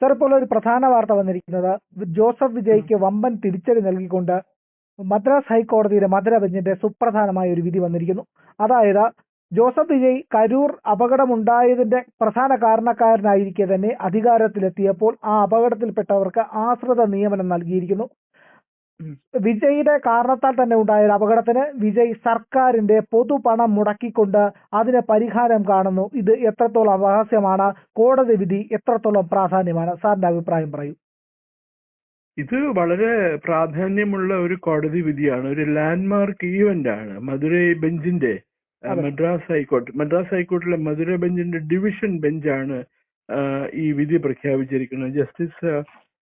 Sir, ഇപ്പോൾ ഒരു പ്രധാന വാർത്ത വന്നിരിക്കുന്നത് ജോസഫ് വിജയ്ക്ക് വമ്പൻ തിരിച്ചടി നൽകിക്കൊണ്ട് മദ്രാസ് ഹൈക്കോടതിയുടെ മധുര ബെഞ്ചിന്റെ സുപ്രധാനമായ ഒരു വിധി വന്നിരിക്കുന്നു. അതായത് ജോസഫ് വിജയ് കരൂർ അപകടമുണ്ടായതിന്റെ പ്രധാന കാരണക്കാരനായിരിക്കെ തന്നെ അധികാരത്തിലെത്തിയപ്പോൾ ആ അപകടത്തിൽപ്പെട്ടവർക്ക് ആശ്രിത നിയമനം നൽകിയിരിക്കുന്നു. വിജയുടെ കാരണത്താൽ തന്നെ ഉണ്ടായ ഒരു അപകടത്തിന് വിജയ് സർക്കാരിന്റെ പൊതുപണം മുടക്കിക്കൊണ്ട് അതിന് പരിഹാരം കാണുന്നു. ഇത് എത്രത്തോളം അപഹാസ്യമാണ്? കോടതി വിധി എത്രത്തോളം പ്രാധാന്യമാണ്? സാറിന്റെ അഭിപ്രായം പറയൂ. ഇത് വളരെ പ്രാധാന്യമുള്ള ഒരു കോടതി വിധിയാണ്. ഒരു ലാൻഡ്മാർക്ക് ഈവന്റ് ആണ്. മധുരൈ ബെഞ്ചിന്റെ മദ്രാസ് ഹൈക്കോർട്ടിലെ മധുര ബെഞ്ചിന്റെ ഡിവിഷൻ ബെഞ്ചാണ് ഈ വിധി പ്രഖ്യാപിച്ചിരിക്കുന്നത്. ജസ്റ്റിസ്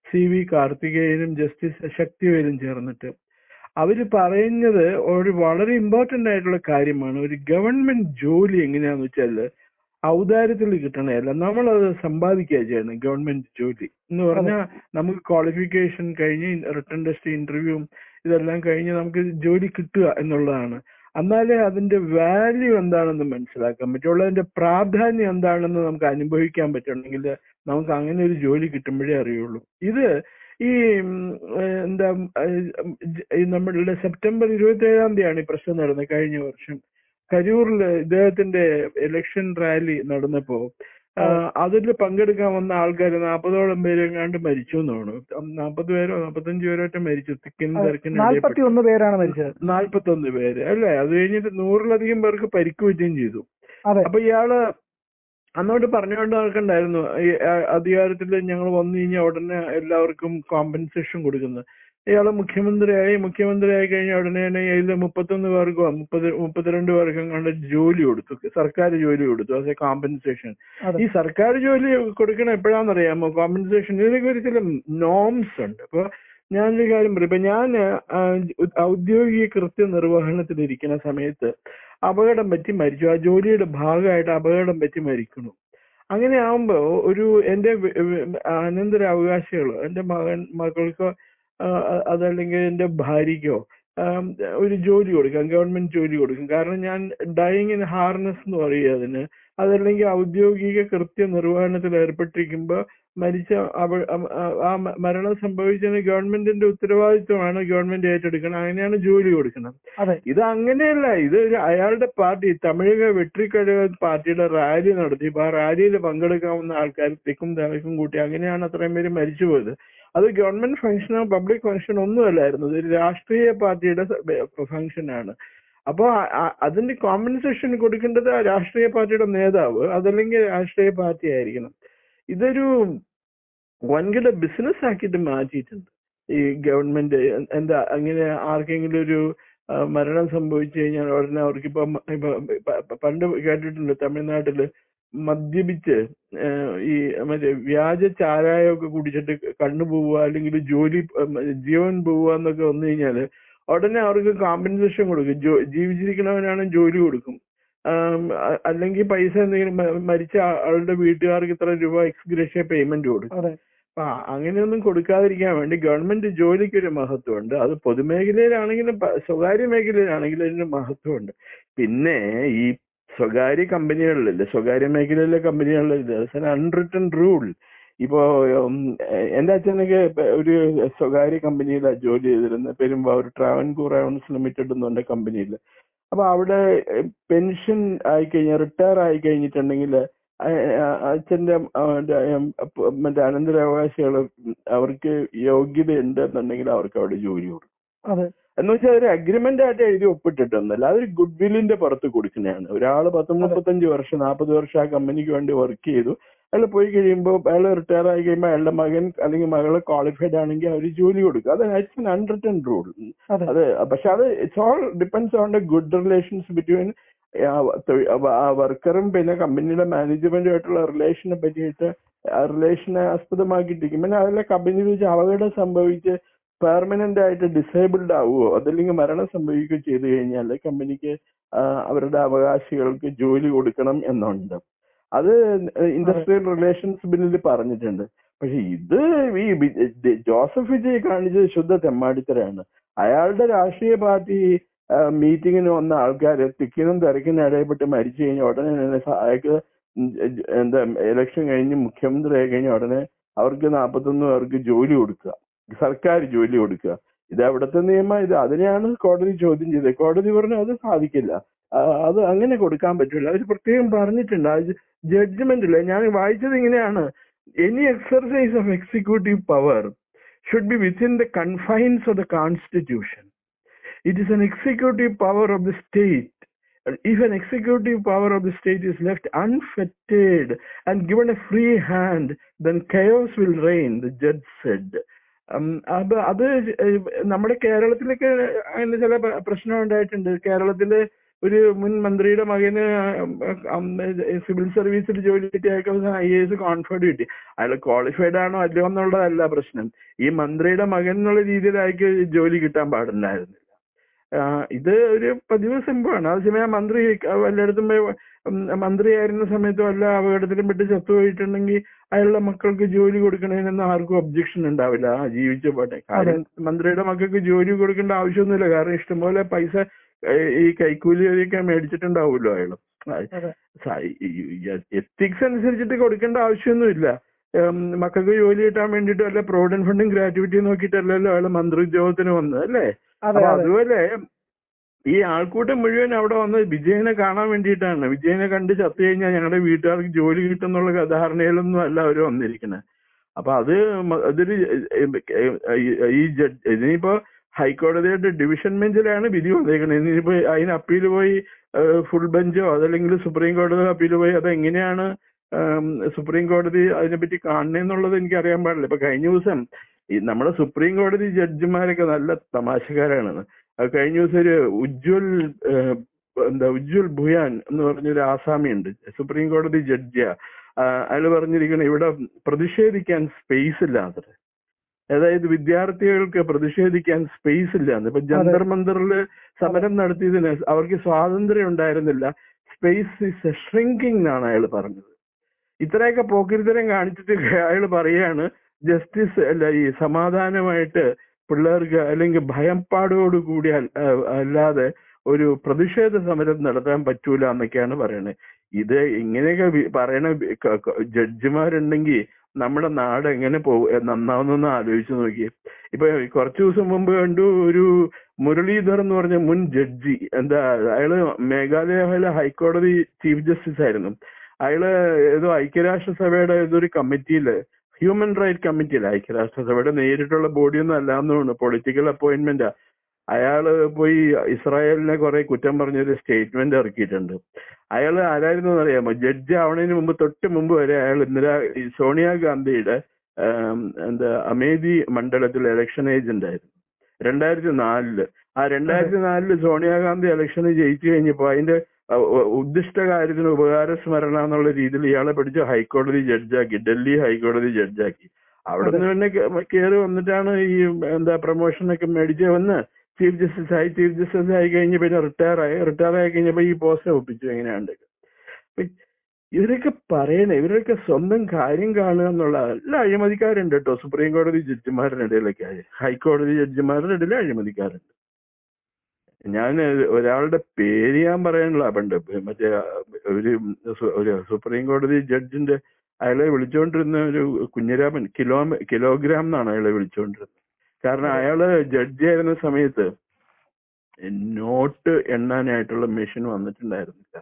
CV കാർത്തികേയനും ജസ്റ്റിസ് ശക്തിവേലും ചേർന്നിട്ട് അവര് പറയുന്നത് ഒരു വളരെ ഇമ്പോർട്ടന്റ് ആയിട്ടുള്ള കാര്യമാണ്. ഒരു ഗവൺമെന്റ് ജോലി എങ്ങനെയാന്ന് വെച്ചാല് ഔദാര്യത്തിൽ കിട്ടണമല്ല, നമ്മളത് സമ്പാദിക്കുക ചെയ്യണം. ഗവൺമെന്റ് ജോലി എന്ന് പറഞ്ഞാൽ നമുക്ക് ക്വാളിഫിക്കേഷൻ കഴിഞ്ഞ് റിട്ടൺ ടെസ്റ്റ്, ഇന്റർവ്യൂവും ഇതെല്ലാം കഴിഞ്ഞ് നമുക്ക് ജോലി കിട്ടുക എന്നുള്ളതാണ്. എന്നാലേ അതിന്റെ വാല്യൂ എന്താണെന്ന് മനസ്സിലാക്കാൻ പറ്റുള്ളൂ, അതിന്റെ പ്രാധാന്യം എന്താണെന്ന് നമുക്ക് അനുഭവിക്കാൻ പറ്റുണ്ടെങ്കിൽ നമുക്ക് അങ്ങനെ ഒരു ജോലി കിട്ടുമ്പോഴേ അറിയുള്ളൂ. ഇത് ഈ നമ്മളുടെ സെപ്റ്റംബർ 27-ാം തീയതിയാണ് ഈ പ്രശ്നം നടന്നത്. കഴിഞ്ഞ വർഷം കരൂരിൽ ഇദ്ദേഹത്തിന്റെ ഇലക്ഷൻ റാലി നടന്നപ്പോ അതിൽ പങ്കെടുക്കാൻ വന്ന ആൾക്കാർ 40ഓളം പേര് എങ്ങാണ്ട് മരിച്ചു എന്നാണ്. 40 പേരോ 45 പേരോ ഒറ്റ മരിച്ചു. തിക്കിനും തിരക്കിനും 41 പേരാണ് മരിച്ചത്. 41 പേര് അല്ലേ. അത് കഴിഞ്ഞിട്ട് 100-ലധികം പേർക്ക് പരിക്ക് പറ്റുകയും ചെയ്തു. അപ്പൊ ഇയാള് അന്നോട്ട് പറഞ്ഞുകൊണ്ട് നടക്കണ്ടായിരുന്നു, ഈ അധികാരത്തിൽ ഞങ്ങൾ വന്നു കഴിഞ്ഞാൽ ഉടനെ എല്ലാവർക്കും കോമ്പൻസേഷൻ കൊടുക്കുന്നത്. ഇയാള് മുഖ്യമന്ത്രിയായി കഴിഞ്ഞ ഉടനെ തന്നെ ഇതിൽ 31 പേർക്കോ 32 പേർക്കും കണ്ട് ജോലി കൊടുത്തു, സർക്കാർ ജോലി കൊടുത്തു. അത് കോമ്പൻസേഷൻ. ഈ സർക്കാർ ജോലി കൊടുക്കണം എപ്പോഴാണെന്നറിയാമോ? കോമ്പൻസേഷൻ ഇതിനൊക്കെ ഒരു ചില നോംസ് ഉണ്ട്. അപ്പൊ ഞാനൊരു കാര്യം പറയും. ഇപ്പൊ ഞാൻ ഔദ്യോഗിക കൃത്യനിർവഹണത്തിലിരിക്കുന്ന സമയത്ത് അപകടം പറ്റി മരിച്ചു. ആ ജോലിയുടെ ഭാഗമായിട്ട് അപകടം പറ്റി മരിക്കുന്നു. അങ്ങനെ ആവുമ്പോ എന്റെ അനന്തരാവകാശികളോ എന്റെ മകൾക്കോ അതല്ലെങ്കിൽ എന്റെ ഭാര്യയ്ക്കോ ഒരു ജോലി കൊടുക്കാം, ഗവൺമെന്റ് ജോലി കൊടുക്കും. കാരണം ഞാൻ ഡൈയിങ് ഇൻ ഹാർനസ് എന്ന് പറയുക അതിന്. അതല്ലെങ്കിൽ ഔദ്യോഗിക കൃത്യനിർവഹണത്തിൽ ഏർപ്പെട്ടിരിക്കുമ്പോ മരിച്ച ആ മരണം സംഭവിച്ചതിന് ഗവൺമെന്റിന്റെ ഉത്തരവാദിത്വമാണ് ഗവൺമെന്റ് ഏറ്റെടുക്കണം. അങ്ങനെയാണ് ജോലി കൊടുക്കണം. ഇത് അങ്ങനെയല്ല. ഇത് അയാളുടെ പാർട്ടി തമിഴക വെട്രിക്കഴക പാർട്ടിയുടെ റാലി നടത്തി. ഇപ്പൊ ആ റാലിയിൽ പങ്കെടുക്കാവുന്ന ആൾക്കാർ തിക്കും തിരക്കും കൂട്ടി അങ്ങനെയാണ് അത്രയും പേര് മരിച്ചുപോയത്. അത് ഗവൺമെന്റ് ഫംഗ്ഷനോ പബ്ലിക് ഫംഗ്ഷനോ ഒന്നുമല്ലായിരുന്നു. ഇത് രാഷ്ട്രീയ പാർട്ടിയുടെ ഫംഗ്ഷനാണ്. അപ്പൊ അതിന്റെ കോമ്പൻസേഷൻ കൊടുക്കേണ്ടത് ആ രാഷ്ട്രീയ പാർട്ടിയുടെ നേതാവ്, അതല്ലെങ്കിൽ രാഷ്ട്രീയ പാർട്ടി ആയിരിക്കണം. ഇതൊരു വൻകിട ബിസിനസ് ആക്കിയിട്ട് മാറ്റിയിട്ടുണ്ട് ഈ ഗവൺമെന്റ്. എന്താ അങ്ങനെ ആർക്കെങ്കിലും ഒരു മരണം സംഭവിച്ചു കഴിഞ്ഞാൽ ഉടനെ അവർക്ക് ഇപ്പൊ പണ്ട് കേട്ടിട്ടുണ്ട് തമിഴ്നാട്ടില് മദ്യപിച്ച് ഈ മറ്റേ വ്യാജ ചാരായമൊക്കെ കുടിച്ചിട്ട് കണ്ണു പോവുക അല്ലെങ്കിൽ ജീവൻ പോവുക എന്നൊക്കെ വന്നു കഴിഞ്ഞാല് ഉടനെ അവർക്ക് കോമ്പൻസേഷൻ കൊടുക്കും. ജീവിച്ചിരിക്കണവനാണ് ജോലി കൊടുക്കും. അല്ലെങ്കിൽ പൈസ എന്തെങ്കിലും മരിച്ച ആളുടെ വീട്ടുകാർക്ക് ഇത്ര രൂപ എക്സ്ഗ്രേഷ്യ പേയ്മെന്റ് കൊടുക്കും. അപ്പൊ അങ്ങനെയൊന്നും കൊടുക്കാതിരിക്കാൻ വേണ്ടി ഗവൺമെന്റ് ജോലിക്ക് ഒരു മഹത്വമുണ്ട്. അത് പൊതുമേഖലയിലാണെങ്കിലും സ്വകാര്യ മേഖലയിലാണെങ്കിലും അതിന് മഹത്വമുണ്ട്. പിന്നെ ഈ സ്വകാര്യ കമ്പനികളിലല്ലേ, സ്വകാര്യ മേഖലയിലെ കമ്പനികളിൽ അൺറിട്ടൺ റൂൾ. ഇപ്പോ എന്റെ അച്ഛനൊക്കെ ഒരു സ്വകാര്യ കമ്പനിയിലാണ് ജോലി ചെയ്തിരുന്നത്, പെരുമ്പാവൂർ ട്രാവൻകൂർ അയൺസ് ലിമിറ്റഡ് എന്നുണ്ട് കമ്പനിയിൽ. അപ്പൊ അവിടെ പെൻഷൻ ആയിക്കഴിഞ്ഞാൽ റിട്ടയർ ആയി കഴിഞ്ഞിട്ടുണ്ടെങ്കിൽ അച്ഛന്റെ മറ്റേ അനന്തരാവകാശികൾ അവർക്ക് യോഗ്യത ഉണ്ട് എന്നുണ്ടെങ്കിൽ അവർക്ക് അവിടെ ജോലി കൊടുക്കും. എന്ന് വെച്ചാൽ ഒരു അഗ്രിമെന്റ് ആയിട്ട് എഴുതി ഒപ്പിട്ടിട്ടൊന്നല്ല, അതൊരു ഗുഡ് വില്ലിന്റെ പുറത്ത് കൊടുക്കുന്നതാണ്. ഒരാള് 10-35 വർഷം 40 വർഷം ആ കമ്പനിക്ക് വേണ്ടി വർക്ക് ചെയ്തു. അയാൾ പോയി കഴിയുമ്പോൾ അയാൾ റിട്ടയർ ആയി കഴിയുമ്പോൾ അയാളുടെ മകൻ അല്ലെങ്കിൽ മകള് ക്വാളിഫൈഡ് ആണെങ്കിൽ അവർ ജോലി കൊടുക്കും. അത് ഇറ്റ്സ് ആൻ അൺറിട്ടൺ റൂൾ. അത് പക്ഷെ അത് it's all depends on the good relations between വർക്കറും പിന്നെ കമ്പനിയുടെ മാനേജ്മെന്റുമായിട്ടുള്ള റിലേഷനെ പറ്റിയിട്ട് റിലേഷനെ ആസ്പദമാക്കിയിട്ടിരിക്കും. പിന്നെ അതിലെ കമ്പനി വെച്ച് അപകടം സംഭവിച്ച് പെർമനന്റ് ആയിട്ട് ഡിസേബിൾഡ് ആവുകയോ അതല്ലെങ്കിൽ മരണം സംഭവിക്കുകയോ ചെയ്തു കഴിഞ്ഞാൽ കമ്പനിക്ക് അവരുടെ അവകാശികൾക്ക് ജോലി കൊടുക്കണം എന്നുണ്ട്. അത് ഇൻഡസ്ട്രിയൽ റിലേഷൻസ് ബില്ലിൽ പറഞ്ഞിട്ടുണ്ട്. പക്ഷെ ഇത് ഈ ജോസഫ് വിജയ് കാണിച്ചത് ശുദ്ധ തെമ്മാടിത്തരാണ്. അയാളുടെ രാഷ്ട്രീയ പാർട്ടി മീറ്റിങ്ങിന് വന്ന ആൾക്കാര് തിക്കിനും തിരക്കിനും ഇടയിൽപ്പെട്ട് മരിച്ചു കഴിഞ്ഞാൽ ഉടനെ അയാൾക്ക് ഇലക്ഷൻ കഴിഞ്ഞ് മുഖ്യമന്ത്രി ആയി കഴിഞ്ഞാൽ ഉടനെ അവർക്ക് 41 പേർക്ക് ജോലി കൊടുക്കുക, സർക്കാർ ജോലി കൊടുക്കുക. ഇത് അവിടുത്തെ നിയമം, ഇത് അതിനെയാണ് കോടതി ചോദ്യം ചെയ്തത്. കോടതി പറഞ്ഞു അത് സാധിക്കില്ല, അത് അങ്ങനെ കൊടുക്കാൻ പറ്റില്ല. അവർ പ്രത്യേകം പറഞ്ഞിട്ടുണ്ട് ആ ജഡ്ജ്മെന്റില്. ഞാൻ വായിച്ചത് ഇങ്ങനെയാണ്: any exercise of executive power should be within the confines of the constitution. It is an executive power of the state. If an executive power of the state is left unfettered and given a free hand, then chaos will reign, the judge said. അത് നമ്മുടെ കേരളത്തിലൊക്കെ അതിന് ചില പ്രശ്നം ഉണ്ടായിട്ടുണ്ട്. കേരളത്തില് ഒരു മുൻ മന്ത്രിയുടെ മകന് സിവിൽ സർവീസിൽ ജോലി കിട്ടിയ IAS കോൺഫേർഡ് കിട്ടി. അയാൾ ക്വാളിഫൈഡ് ആണോ അല്ലയോ എന്നുള്ളതല്ല പ്രശ്നം. ഈ മന്ത്രിയുടെ മകൻ എന്നുള്ള രീതിയിൽ അയാൾക്ക് ജോലി കിട്ടാൻ പാടില്ലായിരുന്നു. ഇത് ഒരു പതിവ് സംഭവമാണ്. അതേസമയം മന്ത്രി വല്ലയിടത്തും മന്ത്രിയായിരുന്ന സമയത്ത് വല്ല അപകടത്തിലും പെട്ട് ചത്തുപോയിട്ടുണ്ടെങ്കിൽ അയാളുടെ മക്കൾക്ക് ജോലി കൊടുക്കണതിനൊന്നും ആർക്കും ഒബ്ജക്ഷൻ ഉണ്ടാവില്ല, ജീവിച്ചു പോട്ടെ. കാര്യം മന്ത്രിയുടെ മക്കൾക്ക് ജോലി കൊടുക്കേണ്ട ആവശ്യമൊന്നുമില്ല. കാരണം ഇഷ്ടംപോലെ പൈസ ഈ കൈക്കൂലിയൊക്കെ മേടിച്ചിട്ടുണ്ടാവുമല്ലോ അയാൾ. എത്തിക്സ് അനുസരിച്ചിട്ട് കൊടുക്കേണ്ട ആവശ്യമൊന്നുമില്ല. മക്കൾക്ക് ജോലി കിട്ടാൻ വേണ്ടിയിട്ട് വല്ല പ്രോവിഡന്റ് ഫണ്ടും ഗ്രാറ്റുവിറ്റിയും നോക്കിയിട്ടല്ലല്ലോ അയാൾ മന്ത്രി ഉദ്യോഗത്തിന് വന്നത്, അല്ലേ? അപ്പൊ അതുപോലെ ഈ ആൾക്കൂട്ടം മുഴുവൻ അവിടെ വന്നത് വിജയനെ കാണാൻ വേണ്ടിയിട്ടാണ്. വിജയനെ കണ്ട് ചത്തു കഴിഞ്ഞാൽ ഞങ്ങളുടെ വീട്ടുകാർക്ക് ജോലി കിട്ടുന്നുള്ള ധാരണയിലൊന്നും അല്ല അവർ വന്നിരിക്കുന്നത്. അപ്പൊ അതൊരു ഈ ഇതിനിപ്പോ ഹൈക്കോടതിയുടെ ഡിവിഷൻ ബെഞ്ചിലാണ് വിധി വന്നേക്കുന്നത്. ഇനിയിപ്പോ അതിന് അപ്പീൽ പോയി ഫുൾ ബെഞ്ചോ അതല്ലെങ്കിൽ സുപ്രീം കോടതി അപ്പീൽ പോയി അതെങ്ങനെയാണ് സുപ്രീം കോടതി അതിനെപ്പറ്റി കാണുന്നതെന്നുള്ളത് എനിക്ക് അറിയാൻ പാടില്ല. ഇപ്പൊ കഴിഞ്ഞ ദിവസം ഈ നമ്മുടെ സുപ്രീം കോടതി ജഡ്ജിമാരൊക്കെ നല്ല തമാശക്കാരാണ്. കഴിഞ്ഞ ദിവസം ഒരു ഉജ്ജ്വൽ ഭുയാൻ എന്ന് പറഞ്ഞൊരു ആസാമിയുണ്ട്, സുപ്രീം കോടതി ജഡ്ജിയാ. അയാൾ പറഞ്ഞിരിക്കണം ഇവിടെ പ്രതിഷേധിക്കാൻ സ്പേസ് ഇല്ലാതെ, അതായത് വിദ്യാർത്ഥികൾക്ക് പ്രതിഷേധിക്കാൻ സ്പേസ് ഇല്ലാന്ന്. ഇപ്പൊ ജന്തർ മന്ദറിൽ സമരം നടത്തിയതിന് അവർക്ക് സ്വാതന്ത്ര്യം ഉണ്ടായിരുന്നില്ല, സ്പേസ് ഇസ് ഷ്രിങ്കിങ് എന്നാണ് അയാൾ പറഞ്ഞത്. ഇത്രയൊക്കെ പോക്കിരിത്തരം കാണിച്ചിട്ട് അയാൾ പറയാണ് ജസ്റ്റിസ് അല്ല, ഈ സമാധാനമായിട്ട് പിള്ളേർക്ക് അല്ലെങ്കിൽ ഭയപ്പാടോടുകൂടി അല്ലാതെ ഒരു പ്രതിഷേധ സമരം നടത്താൻ പറ്റൂല എന്നൊക്കെയാണ് പറയണത്. ഇത് ഇങ്ങനെയൊക്കെ പറയണ ജഡ്ജിമാരുണ്ടെങ്കിൽ നമ്മുടെ നാട് എങ്ങനെ നന്നാവുന്നെന്ന് ആലോചിച്ച് നോക്കി. ഇപ്പൊ കുറച്ചു ദിവസം മുമ്പ് കണ്ടു ഒരു മുരളീധർ എന്ന് പറഞ്ഞ മുൻ ജഡ്ജി, അയാള് മേഘാലയയിലെ ഹൈക്കോടതി ചീഫ് ജസ്റ്റിസ് ആയിരുന്നു. അയാള് ഏതോ ഐക്യരാഷ്ട്രസഭയുടെ ഏതൊരു കമ്മിറ്റിയില്, ഹ്യൂമൻ റൈറ്റ് കമ്മിറ്റിയില്, ഐക്യരാഷ്ട്രസഭയുടെ നേരിട്ടുള്ള ബോഡിയൊന്നും അല്ലാന്ന് തോന്നുന്നു, പൊളിറ്റിക്കൽ അപ്പോയിന്റ്മെന്റാ. അയാള് പോയി ഇസ്രായേലിനെ കുറെ കുറ്റം പറഞ്ഞൊരു സ്റ്റേറ്റ്മെന്റ് ഇറക്കിയിട്ടുണ്ട്. അയാള് ആരായിരുന്നു അറിയാമോ? ജഡ്ജി ആവണതിന് മുമ്പ് തൊട്ട് മുമ്പ് വരെ അയാൾ സോണിയാഗാന്ധിയുടെ അമേധി മണ്ഡലത്തിൽ ഇലക്ഷൻ ഏജന്റ് ആയിരുന്നു 2004. ആ 2004 സോണിയാഗാന്ധി ഇലക്ഷന് ജയിച്ചു കഴിഞ്ഞപ്പോ അതിന്റെ ഉദ്ദിഷ്ട കാര്യത്തിന് ഉപകാര സ്മരണ എന്നുള്ള രീതിയിൽ ഇയാളെ പിടിച്ച് ഹൈക്കോടതി ജഡ്ജാക്കി, ഡൽഹി ഹൈക്കോടതി ജഡ്ജാക്കി. അവിടെ നിന്ന് പിന്നെ കയറി വന്നിട്ടാണ് ഈ പ്രൊമോഷനൊക്കെ മേടിച്ച് വന്ന് ചീഫ് ജസ്റ്റിസ് ആയി കഴിഞ്ഞ് പിന്നെ റിട്ടയർ ആയി കഴിഞ്ഞപ്പോ ഈ പോസ്റ്റ് ഒപ്പിച്ചു. എങ്ങനെയാണ്ട് ഇവരൊക്കെ പറയണേ, ഇവരൊക്കെ സ്വന്തം കാര്യം കാണുക എന്നുള്ള എല്ലാ അഴിമതിക്കാരുണ്ട് കേട്ടോ. സുപ്രീം കോടതി ജഡ്ജിമാരുടെ ഇടയിലൊക്കെ ഹൈക്കോടതി ജഡ്ജിമാരുടെ ഇടയിൽ അഴിമതിക്കാരുണ്ട്. ഞാൻ ഒരാളുടെ പേര് ഞാൻ പറയാനുള്ള പണ്ട് മറ്റേ ഒരു സുപ്രീം കോടതി ജഡ്ജിന്റെ അയാളെ വിളിച്ചുകൊണ്ടിരുന്ന ഒരു കുഞ്ഞിരാമൻ, കിലോഗ്രാം എന്നാണ് അയാളെ വിളിച്ചുകൊണ്ടിരുന്നത്. കാരണം അയാള് ജഡ്ജി ആയിരുന്ന സമയത്ത് നോട്ട് എണ്ണാനായിട്ടുള്ള മെഷീൻ വന്നിട്ടുണ്ടായിരുന്നില്ല.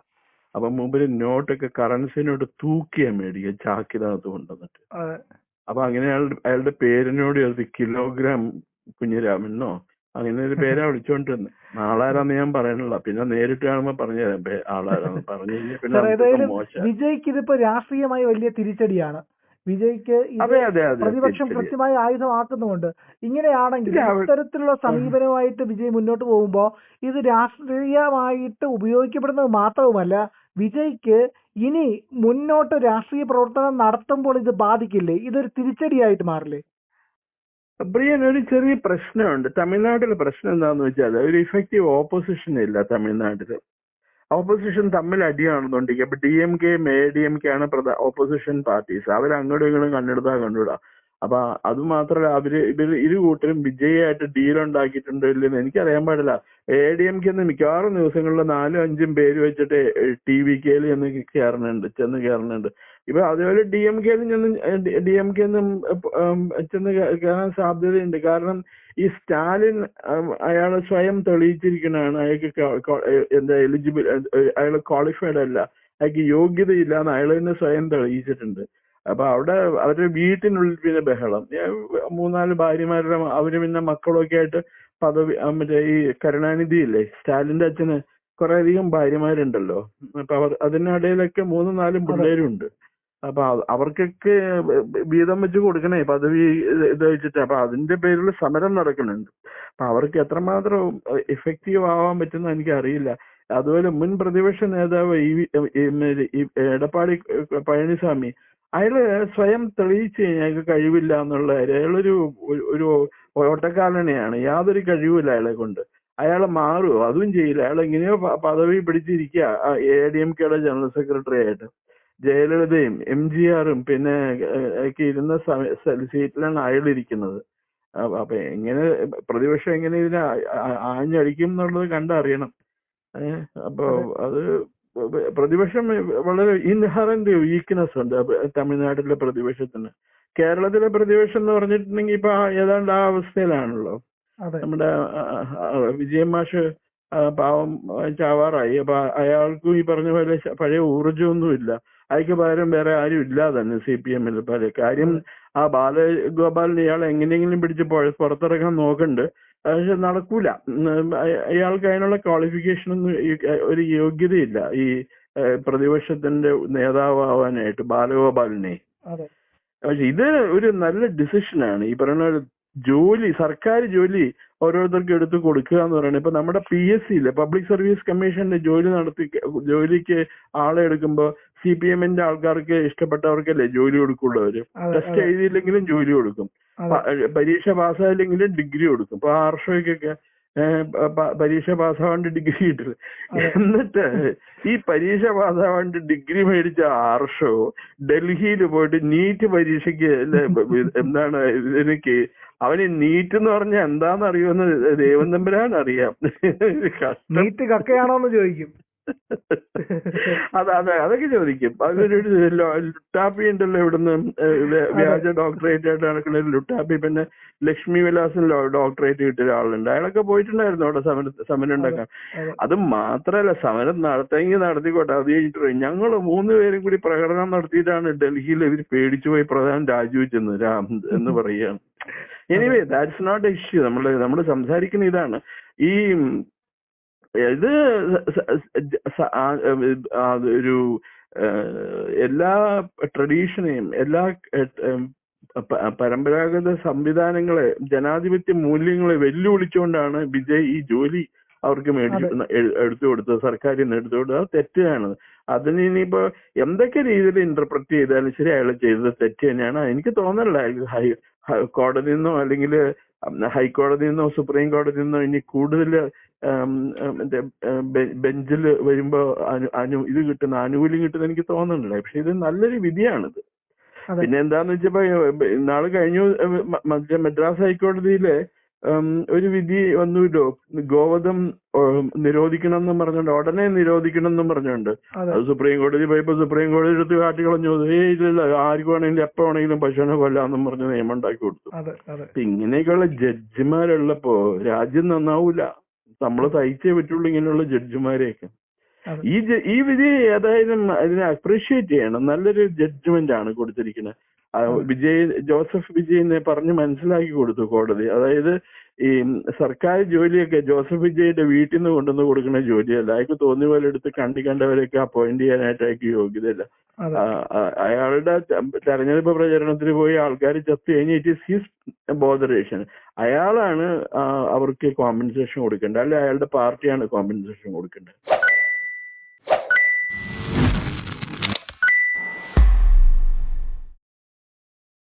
അപ്പൊ മുമ്പിൽ നോട്ടൊക്കെ കറൻസിനോട് തൂക്കിയാ മേടിക്കുക, ചാക്കിനകത്ത് കൊണ്ടുവന്നിട്ട്. അപ്പൊ അങ്ങനെ അയാളുടെ പേരിനോട് ചേർത്ത് കിലോഗ്രാം കുഞ്ഞിരാമനോ അങ്ങനെ ഒരു പേരാ വിളിച്ചോണ്ടിരുന്നത്. ആളാരാന്ന് ഞാൻ പറയണില്ല, പിന്നെ നേരിട്ട് കാണുമ്പോ പറഞ്ഞു തരാം ആളാരാന്ന് പറഞ്ഞു കഴിഞ്ഞാൽ പിന്നെ മോശം. വിജയ്ക്ക് ഇതിപ്പോ രാഷ്ട്രീയമായി വലിയ തിരിച്ചടിയാണ്. വിജയ്ക്ക് പ്രതിപക്ഷം കൃത്യമായി ആയുധമാക്കുന്നുണ്ട്. ഇങ്ങനെയാണെങ്കിൽ ഇത്തരത്തിലുള്ള സമീപനമായിട്ട് വിജയ് മുന്നോട്ട് പോകുമ്പോ ഇത് രാഷ്ട്രീയമായിട്ട് ഉപയോഗിക്കപ്പെടുന്നത് മാത്രവുമല്ല, വിജയ്ക്ക് ഇനി മുന്നോട്ട് രാഷ്ട്രീയ പ്രവർത്തനം നടത്തുമ്പോൾ ഇത് ബാധിക്കില്ലേ? ഇതൊരു തിരിച്ചടിയായിട്ട് മാറില്ലേ? പ്രിയൻ, ഒരു ചെറിയ പ്രശ്നമുണ്ട്. തമിഴ്നാട്ടിലെ പ്രശ്നം എന്താന്ന് വെച്ചാൽ ഒരു ഇഫക്റ്റീവ് ഓപ്പോസിഷൻ ഇല്ല തമിഴ്നാട്ടില്. ഓപ്പോസിഷൻ തമ്മിൽ അടിയാണെന്നുണ്ടെങ്കിൽ ഇപ്പൊ DMK, ADMK ആണ് ഓപ്പോസിഷൻ പാർട്ടീസ്. അവർ അങ്ങോട്ടും ഇങ്ങോട്ടും കണ്ടെടുത്താൽ കണ്ടുവിടാം. അപ്പൊ അത് മാത്രമല്ല ഇരു കൂട്ടരും വിജയായിട്ട് ഡീൽ ഉണ്ടാക്കിയിട്ടുണ്ടോ ഇല്ലെന്ന് എനിക്കറിയാൻ പാടില്ല. ADMK മിക്കവാറും ദിവസങ്ങളിൽ 4-5 പേര് വെച്ചിട്ട് TVK-യിൽ ചെന്ന് കയറുന്നുണ്ട്. ഇപ്പൊ അതുപോലെ DMK ചെന്ന് കയറാൻ സാധ്യതയുണ്ട്. കാരണം ഈ സ്റ്റാലിൻ അയാൾ സ്വയം തെളിയിച്ചിരിക്കുന്നതാണ് അയാൾക്ക് എന്താ എലിജിബിൾ, അയാൾ ക്വാളിഫൈഡ് അല്ല, അയാൾക്ക് യോഗ്യതയില്ല എന്ന് അയാൾ തന്നെ സ്വയം തെളിയിച്ചിട്ടുണ്ട്. അപ്പൊ അവിടെ അവരുടെ വീട്ടിനുള്ളിൽ പിന്നെ ബഹളം, 3-4 ഭാര്യമാരുടെ അവര് പിന്നെ മക്കളൊക്കെ ആയിട്ട് പദവി, മറ്റേ ഈ കരുണാനിധി ഇല്ലേ സ്റ്റാലിന്റെ അച്ഛന് കുറെ അധികം ഭാര്യമാരുണ്ടല്ലോ. അപ്പൊ അതിനിടയിലൊക്കെ 3-4 പിള്ളേരുണ്ട്. അപ്പൊ അവർക്കൊക്കെ വീതം വെച്ച് കൊടുക്കണേ പദവി ഇത് വെച്ചിട്ട്. അപ്പൊ അതിന്റെ പേരിൽ സമരം നടക്കുന്നുണ്ട്. അപ്പൊ അവർക്ക് എത്രമാത്രം എഫക്റ്റീവ് ആവാൻ പറ്റുന്ന എനിക്ക് അറിയില്ല. അതുപോലെ മുൻ പ്രതിപക്ഷ നേതാവ് എടപ്പാടി പഴനിസ്വാമി, അയാള് സ്വയം തെളിയിച്ചു കഴിഞ്ഞാൽ അയാൾക്ക് കഴിവില്ല എന്നുള്ള കാര്യം. അയാളൊരു ഓട്ടക്കാലനെയാണ്, യാതൊരു കഴിവില്ല അയാളെ കൊണ്ട്. അയാളെ മാറുമോ? അതും ചെയ്യില്ല. അയാൾ എങ്ങനെയോ പദവി പിടിച്ചിരിക്കുക ADMK-യുടെ ജനറൽ സെക്രട്ടറി ആയിട്ട്. ജയലളിതയും MGR-ഉം പിന്നെ ഒക്കെ ഇരുന്ന സീറ്റിലാണ് അയാളിരിക്കുന്നത്. അപ്പൊ എങ്ങനെ പ്രതിപക്ഷം എങ്ങനെ ഇതിനെ ആഞ്ഞടിക്കും എന്നുള്ളത് കണ്ടറിയണം. അപ്പൊ അത് പ്രതിപക്ഷം വളരെ ഇൻഹറന്റ് വീക്ക്നെസ് ഉണ്ട് തമിഴ്നാട്ടിലെ പ്രതിപക്ഷത്തിന്. കേരളത്തിലെ പ്രതിപക്ഷം എന്ന് പറഞ്ഞിട്ടുണ്ടെങ്കിൽ ഇപ്പൊ ഏതാണ്ട് ആ അവസ്ഥയിലാണല്ലോ. നമ്മുടെ വിജയൻ മാഷ് പാവം ചാവാറായി. അപ്പൊ അയാൾക്കും ഈ പറഞ്ഞ പോലെ പഴയ ഊർജ്ജമൊന്നുമില്ല. അയാൾക്ക് പകരം വേറെ ആരും ഇല്ല തന്നെ CPM-ൽ. പല കാര്യം ആ ബാലഗോപാലിനെ ഇയാൾ എങ്ങനെയെങ്കിലും പിടിച്ച് പുറത്തിറക്കാൻ നോക്കണ്ട്. പക്ഷെ നടക്കൂല. ഇയാൾക്ക് അതിനുള്ള ക്വാളിഫിക്കേഷൻ ഒന്നും, ഒരു യോഗ്യതയില്ല ഈ പ്രതിപക്ഷത്തിന്റെ നേതാവാനായിട്ട് ബാലഗോപാലിനെ. പക്ഷെ ഇത് ഒരു നല്ല ഡിസിഷനാണ്. ഈ പറയുന്ന ജോലി, സർക്കാർ ജോലി ഓരോരുത്തർക്കും എടുത്ത് കൊടുക്കുക എന്ന് പറയുന്നത്. ഇപ്പൊ നമ്മുടെ PSC-യിലെ പബ്ലിക് സർവീസ് കമ്മീഷന്റെ ജോലിക്ക് ആളെ എടുക്കുമ്പോ CPM-ന്റെ ആൾക്കാർക്ക് ഇഷ്ടപ്പെട്ടവർക്കല്ലേ ജോലി കൊടുക്കുള്ളൂ. അവര് ടെസ്റ്റ് എഴുതിയില്ലെങ്കിലും ജോലി കൊടുക്കും, പരീക്ഷ പാസ്സായില്ലെങ്കിലും ഡിഗ്രി കൊടുക്കും. ഇപ്പൊ ആർഷോയ്ക്കൊക്കെ പരീക്ഷ പാസ്സാവാണ്ട് ഡിഗ്രി കിട്ടില്ല. എന്നിട്ട് ഈ പരീക്ഷ പാസ്സാവാണ്ട് ഡിഗ്രി മേടിച്ച ആർഷോ ഡൽഹിയിൽ പോയിട്ട് നീറ്റ് പരീക്ഷയ്ക്ക് എന്താണ് ഇതിനൊക്കെ അവന് നീറ്റ് എന്ന് പറഞ്ഞാൽ എന്താന്ന് അറിയുമെന്ന് ദൈവം തമ്പുരാൻ അറിയാം. നീറ്റ് കക്കയാണോന്ന് ചോദിക്കും. അതൊക്കെ ചോദിക്കും. അതിനൊരു ലുട്ടാപ്പി ഉണ്ടല്ലോ ഇവിടുന്ന്, വ്യാജ ഡോക്ടറേറ്റ് ആയിട്ട് നടക്കുന്ന ലുട്ടാപ്പി. പിന്നെ ലക്ഷ്മി വിലാസിന് ഡോക്ടറേറ്റ് കിട്ടിയ ഒരാളുണ്ട്. അയാളൊക്കെ പോയിട്ടുണ്ടായിരുന്നു അവിടെ സമരം ഉണ്ടാക്കാൻ. അത് മാത്രല്ല, സമരം നടത്തെങ്കിൽ നടത്തിക്കോട്ടെ, അത് കഴിഞ്ഞിട്ട് ഞങ്ങൾ 3 പേരും കൂടി പ്രകടനം നടത്തിയിട്ടാണ് ഡൽഹിയിൽ ഇവർ പേടിച്ചു പോയി പ്രധാനം രാജിവെച്ചെന്ന് എന്ന് പറയുകയാണ്. Anyway that's not a issue. നമ്മൾ സംസാരിക്കുന്ന ഇതാണ്. ഈ ഇത് ഒരു എല്ലാ ട്രഡീഷനെയും എല്ലാ പരമ്പരാഗത സംവിധാനങ്ങളെ, ജനാധിപത്യ മൂല്യങ്ങളെ വെല്ലുവിളിച്ചുകൊണ്ടാണ് വിജയ് ഈ ജോലി അവർക്ക് എടുത്തു കൊടുത്തത്, സർക്കാരിൽ നിന്ന് എടുത്തു കൊടുത്തത്. അത് തെറ്റാണ്. അതിന് ഇനിയിപ്പോ എന്തൊക്കെ രീതിയിൽ ഇന്റർപ്രറ്റ് ചെയ്താലും ശരി, അയാൾ ചെയ്തത് തെറ്റ് തന്നെയാണ്. എനിക്ക് തോന്നണില്ല കോടതിയിൽ നിന്നോ അല്ലെങ്കിൽ ഹൈക്കോടതിയിൽ നിന്നോ സുപ്രീം കോടതിയിൽ നിന്നോ ഇനി കൂടുതൽ ബെഞ്ചിൽ വരുമ്പോ ഇത് കിട്ടുന്ന ആനുകൂല്യം കിട്ടുന്ന എനിക്ക് തോന്നുന്നില്ല. പക്ഷെ ഇത് നല്ലൊരു വിധിയാണിത്. പിന്നെ എന്താന്ന് വെച്ചപ്പോ നാളെ കഴിഞ്ഞു മദ്രാസ് ഹൈക്കോടതിയിലെ ഒരു വിധി വന്നുല്ലോ, ഗോവധം നിരോധിക്കണം എന്നും പറഞ്ഞോണ്ട്, ഉടനെ നിരോധിക്കണം എന്നും പറഞ്ഞോണ്ട്. അത് സുപ്രീം കോടതി പോയപ്പോ സുപ്രീം കോടതി എടുത്ത് കാട്ടിക്കളഞ്ഞു. ഇല്ല, ആർക്ക് വേണമെങ്കിലും എപ്പോ വേണമെങ്കിലും പശുവിനെ കൊല്ലാന്നും പറഞ്ഞ് നിയമം ഉണ്ടാക്കി കൊടുത്തു. അപ്പൊ ഇങ്ങനെയൊക്കെയുള്ള ജഡ്ജിമാരുള്ളപ്പോ രാജ്യം നന്നാവൂല. നമ്മള് സഹിച്ചേ പറ്റുള്ളൂ ഇങ്ങനെയുള്ള ജഡ്ജിമാരെയൊക്കെ. ഈ വിധി ഏതായാലും അതിനെ അപ്രീഷിയേറ്റ് ചെയ്യണം. നല്ലൊരു ജഡ്ജ്മെന്റ് ആണ് കൊടുത്തിരിക്കുന്നത്. ജോസഫ് വിജയിനെ പറഞ്ഞ് മനസ്സിലാക്കി കൊടുത്തു കോടതി. അതായത് ഈ സർക്കാർ ജോലിയൊക്കെ ജോസഫ് വിജയുടെ വീട്ടിൽ നിന്ന് കൊണ്ടുവന്ന് കൊടുക്കുന്ന ജോലിയല്ല. അയാൾക്ക് തോന്നിയ പോലെ എടുത്ത് കണ്ടവരെയൊക്കെ അപ്പോയിന്റ് ചെയ്യാനായിട്ട് അയാൾക്ക് യോഗ്യതയില്ല. അയാളുടെ തെരഞ്ഞെടുപ്പ് പ്രചരണത്തിന് പോയി ആൾക്കാർ ചത്തു കഴിഞ്ഞ് ഇറ്റ് ഈസ് ഹിസ് ബോദറേഷൻ. അയാളാണ് അവർക്ക് കോമ്പൻസേഷൻ കൊടുക്കേണ്ടത്, അല്ലെ അയാളുടെ പാർട്ടിയാണ് കോമ്പൻസേഷൻ കൊടുക്കേണ്ടത്.